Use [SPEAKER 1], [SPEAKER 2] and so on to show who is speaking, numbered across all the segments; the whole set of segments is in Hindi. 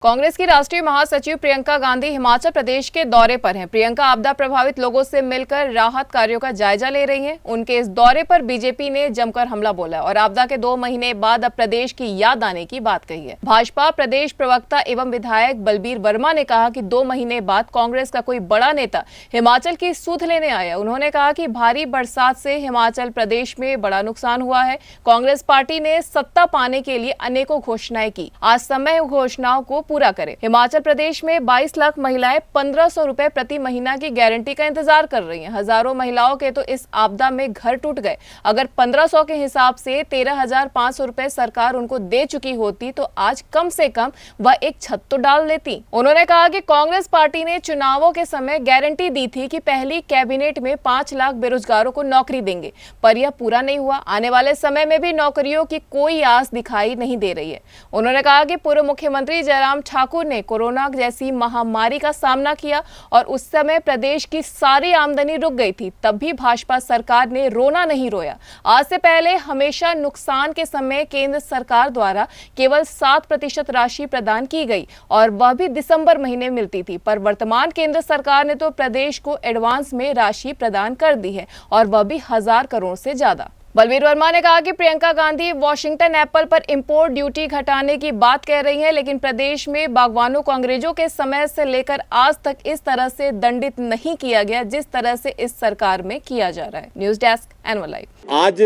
[SPEAKER 1] कांग्रेस की राष्ट्रीय महासचिव प्रियंका गांधी हिमाचल प्रदेश के दौरे पर हैं। प्रियंका आपदा प्रभावित लोगों से मिलकर राहत कार्यों का जायजा ले रही हैं। उनके इस दौरे पर बीजेपी ने जमकर हमला बोला और आपदा के 2 महीने बाद अब प्रदेश की याद आने की बात कही है। भाजपा प्रदेश प्रवक्ता एवं विधायक बलबीर वर्मा ने कहा कि 2 महीने बाद कांग्रेस का कोई बड़ा नेता हिमाचल की सुध लेने आया। उन्होंने कहा कि भारी बरसात से हिमाचल प्रदेश में बड़ा नुकसान हुआ है। कांग्रेस पार्टी ने सत्ता पाने के लिए अनेकों घोषणाएं की। आज समय घोषणाओं को पूरा करें। हिमाचल प्रदेश में 22 लाख महिलाएं 1500 रुपए प्रति महीना की गारंटी का इंतजार कर रही हैं। हजारों महिलाओं के तो इस आपदा में घर टूट गए। अगर 1500 के हिसाब से 13,500 रुपए सरकार उनको दे चुकी होती तो आज कम से कम वह एक छत तो डाल लेती। उन्होंने कहा कि कांग्रेस पार्टी ने चुनावों के समय गारंटी दी थी कि पहली कैबिनेट में 5 लाख बेरोजगारों को नौकरी देंगे, पर यह पूरा नहीं हुआ। आने वाले समय में भी नौकरियों की कोई आस दिखाई नहीं दे रही है। उन्होंने कहा कि पूर्व मुख्यमंत्री जयराम ठाकुर ने कोरोना जैसी महामारी का सामना किया और उस समय प्रदेश की सारी आमदनी रुक गई थी, तब भी भाजपा सरकार ने रोना नहीं रोया। आज से पहले हमेशा नुकसान के समय केंद्र सरकार द्वारा केवल 7% राशि प्रदान की गई और वह भी दिसंबर महीने मिलती थी, पर वर्तमान केंद्र सरकार ने तो प्रदेश को एडवांस में राशि प्रदान कर दी है और वह भी 1000 करोड़ से ज्यादा। बलबीर वर्मा ने कहा कि प्रियंका गांधी वॉशिंगटन एप्पल पर इंपोर्ट ड्यूटी घटाने की बात कह रही हैं, लेकिन प्रदेश में बागवानों को अंग्रेजों के समय से लेकर आज तक इस तरह से दंडित नहीं किया गया जिस तरह से इस सरकार में किया जा रहा है। News desk, anyone live.
[SPEAKER 2] आज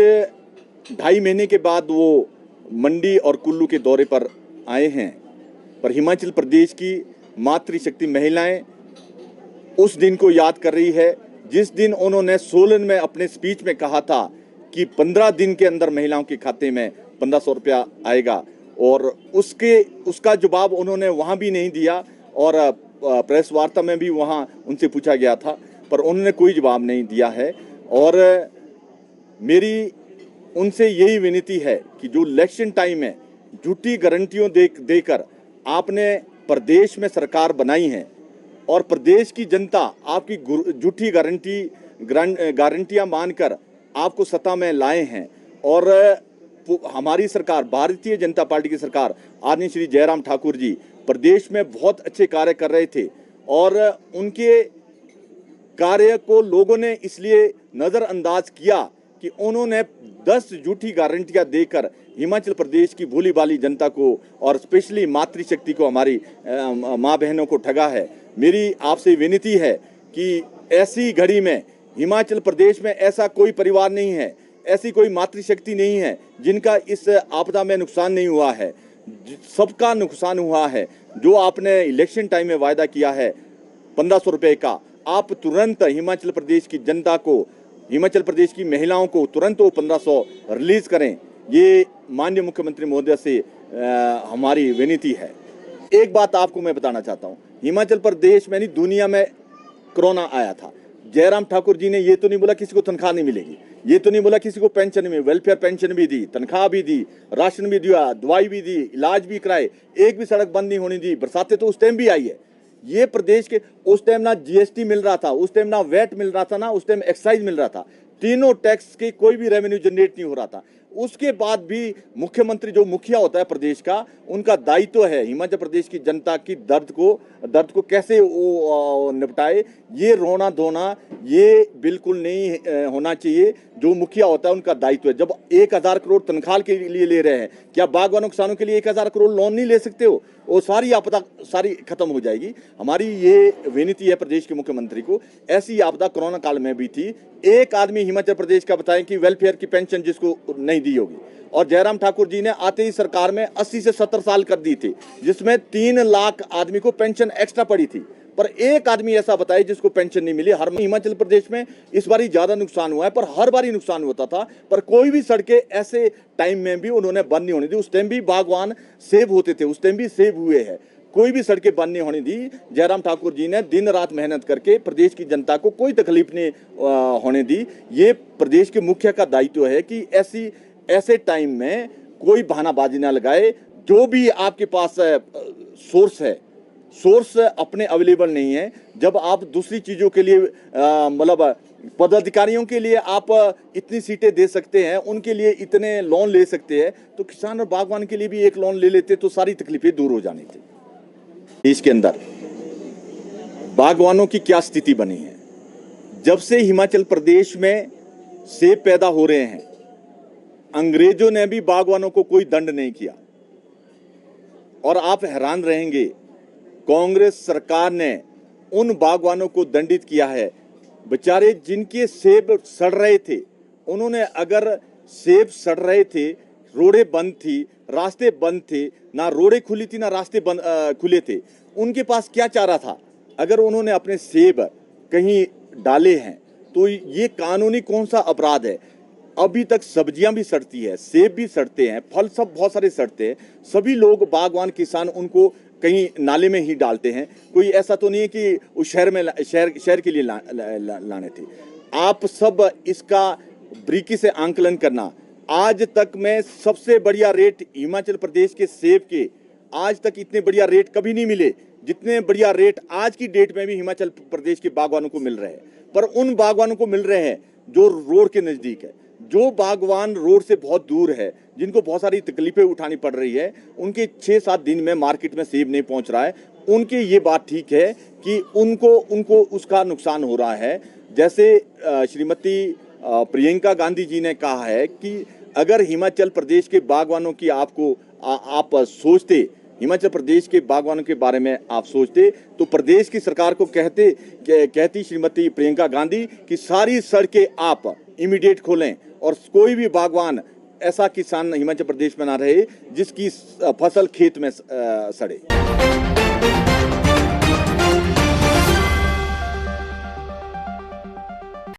[SPEAKER 2] 2.5 महीने के बाद वो मंडी और कुल्लू के दौरे पर आए हैं, पर हिमाचल प्रदेश की मातृशक्ति महिलाएं उस दिन को याद कर रही है जिस दिन उन्होंने सोलन में अपने स्पीच में कहा था कि 15 दिन के अंदर महिलाओं के खाते में 1500 रुपया आएगा, और उसका जवाब उन्होंने वहाँ भी नहीं दिया और प्रेस वार्ता में भी वहाँ उनसे पूछा गया था, पर उन्होंने कोई जवाब नहीं दिया है। और मेरी उनसे यही विनती है कि जो इलेक्शन टाइम है झूठी गारंटियों देकर आपने प्रदेश में सरकार बनाई है और प्रदेश की जनता आपकी झूठी गारंटियाँ मानकर आपको सत्ता में लाए हैं, और हमारी सरकार भारतीय जनता पार्टी की सरकार आदरणीय श्री जयराम ठाकुर जी प्रदेश में बहुत अच्छे कार्य कर रहे थे और उनके कार्य को लोगों ने इसलिए नज़रअंदाज किया कि उन्होंने 10 झूठी गारंटियां देकर हिमाचल प्रदेश की भोली भाली जनता को और स्पेशली मातृशक्ति को, हमारी माँ बहनों को ठगा है। मेरी आपसे विनती है कि ऐसी घड़ी में हिमाचल प्रदेश में ऐसा कोई परिवार नहीं है, ऐसी कोई मातृशक्ति नहीं है जिनका इस आपदा में नुकसान नहीं हुआ है। सबका नुकसान हुआ है। जो आपने इलेक्शन टाइम में वायदा किया है 1500 रुपये का, आप तुरंत हिमाचल प्रदेश की जनता को, हिमाचल प्रदेश की महिलाओं को तुरंत वो 1500 रिलीज करें। ये माननीय मुख्यमंत्री महोदय से हमारी विनती है। एक बात आपको मैं बताना चाहता हूँ, हिमाचल प्रदेश में नहीं दुनिया में कोरोना आया था, जयराम ठाकुर जी ने ये तो नहीं बोला किसी को तनख्वाह नहीं मिलेगी, ये तो नहीं बोला किसी को पेंशन नहीं मिलेगी, वेलफेयर पेंशन भी दी, तनख्वाह भी दी, राशन भी दिया, दवाई भी दी, इलाज भी कराए, एक भी सड़क बंद नहीं होनी दी। बरसातें तो उस टाइम भी आई है। ये प्रदेश के उस टाइम ना जीएसटी मिल रहा था, उस टाइम ना वैट मिल रहा था, ना उस टाइम एक्साइज मिल रहा था, तीनों टैक्स के कोई भी रेवेन्यू जनरेट नहीं हो रहा था। उसके बाद भी मुख्यमंत्री जो मुखिया होता है प्रदेश का, उनका दायित्व है हिमाचल प्रदेश की जनता की दर्द को कैसे वो निपटाए। ये रोना धोना ये बिल्कुल नहीं होना चाहिए। जो मुखिया होता है उनका दायित्व है। जब 1000 करोड़ तनख्वाह के लिए ले रहे हैं, क्या बागवानों किसानों के लिए 1000 करोड़ लोन नहीं ले सकते हो? वो सारी आपदा सारी खत्म हो जाएगी। हमारी ये विनती है प्रदेश के मुख्यमंत्री को। ऐसी आपदा कोरोना काल में भी थी, एक आदमी हिमाचल प्रदेश का बताएं कि वेलफेयर की पेंशन जिसको नहीं दी होगी। और जयराम ठाकुर जी ने आते ही सरकार में 80 से 70 साल कर दी थी, जिसमें 3 लाख आदमी को पेंशन एक्स्ट्रा पड़ी थी, पर एक आदमी ऐसा बताए जिसको पेंशन नहीं मिली। हर हिमाचल प्रदेश में इस बार ज्यादा नुकसान हुआ है, पर हर बार ही नुकसान होता था, पर कोई भी सड़कें ऐसे टाइम में भी उन्होंने बंद नहीं होने दी। उस टाइम भी बागवान सेव होते थे, उस टाइम भी सेव हुए हैं, कोई भी सड़कें बंद नहीं होने दी। जयराम ठाकुर जी ने दिन रात मेहनत करके प्रदेश की जनता को कोई तकलीफ नहीं होने दी। ये प्रदेश के मुखिया का दायित्व है कि ऐसे टाइम में कोई बहानाबाजी ना लगाए। जो भी आपके पास सोर्स अपने अवेलेबल नहीं है, जब आप दूसरी चीज़ों के लिए मतलब पदाधिकारियों के लिए आप इतनी सीटें दे सकते हैं, उनके लिए इतने लोन ले सकते हैं, तो किसान और बागवान के लिए भी एक लोन ले लेते तो सारी तकलीफें दूर हो जानी थी। देश के अंदर बागवानों की क्या स्थिति बनी है। जब से हिमाचल प्रदेश में सेब पैदा हो रहे हैं, अंग्रेजों ने भी बागवानों को कोई दंड नहीं किया। और आप हैरान रहेंगे, कांग्रेस सरकार ने उन बागवानों को दंडित किया है, बेचारे जिनके सेब सड़ रहे थे। उन्होंने अगर सेब सड़ रहे थे, रोडें बंद थी, रास्ते बंद थे, ना रोडें खुली थी ना रास्ते बंद खुले थे, उनके पास क्या चारा था। अगर उन्होंने अपने सेब कहीं डाले हैं तो ये कानूनी कौन सा अपराध है। अभी तक सब्जियां भी सड़ती है, सेब भी सड़ते हैं, फल सब बहुत सारे सड़ते हैं। सभी लोग बागवान किसान उनको कहीं नाले में ही डालते हैं। कोई ऐसा तो नहीं है कि उस शहर में शहर के लिए लाने थे। आप सब इसका बारीकी से आंकलन करना। आज तक में सबसे बढ़िया रेट हिमाचल प्रदेश के सेब के आज तक इतने बढ़िया रेट कभी नहीं मिले जितने बढ़िया रेट आज की डेट में भी हिमाचल प्रदेश के बागवानों को मिल रहे हैं। पर उन बागवानों को मिल रहे हैं जो रोड के नजदीक है। जो बागवान रोड से बहुत दूर है, जिनको बहुत सारी तकलीफें उठानी पड़ रही है, उनके 6-7 दिन में मार्केट में सेब नहीं पहुंच रहा है। उनके ये बात ठीक है कि उनको उसका नुकसान हो रहा है। जैसे श्रीमती प्रियंका गांधी जी ने कहा है कि अगर हिमाचल प्रदेश के बागवानों की आप सोचते, हिमाचल प्रदेश के बागवानों के बारे में आप सोचते, तो प्रदेश की सरकार को कहती श्रीमती प्रियंका गांधी कि सारी सड़कें आप इमीडिएट खोलें और कोई भी बागवान ऐसा किसान हिमाचल प्रदेश में ना रहे जिसकी फसल खेत में सड़े।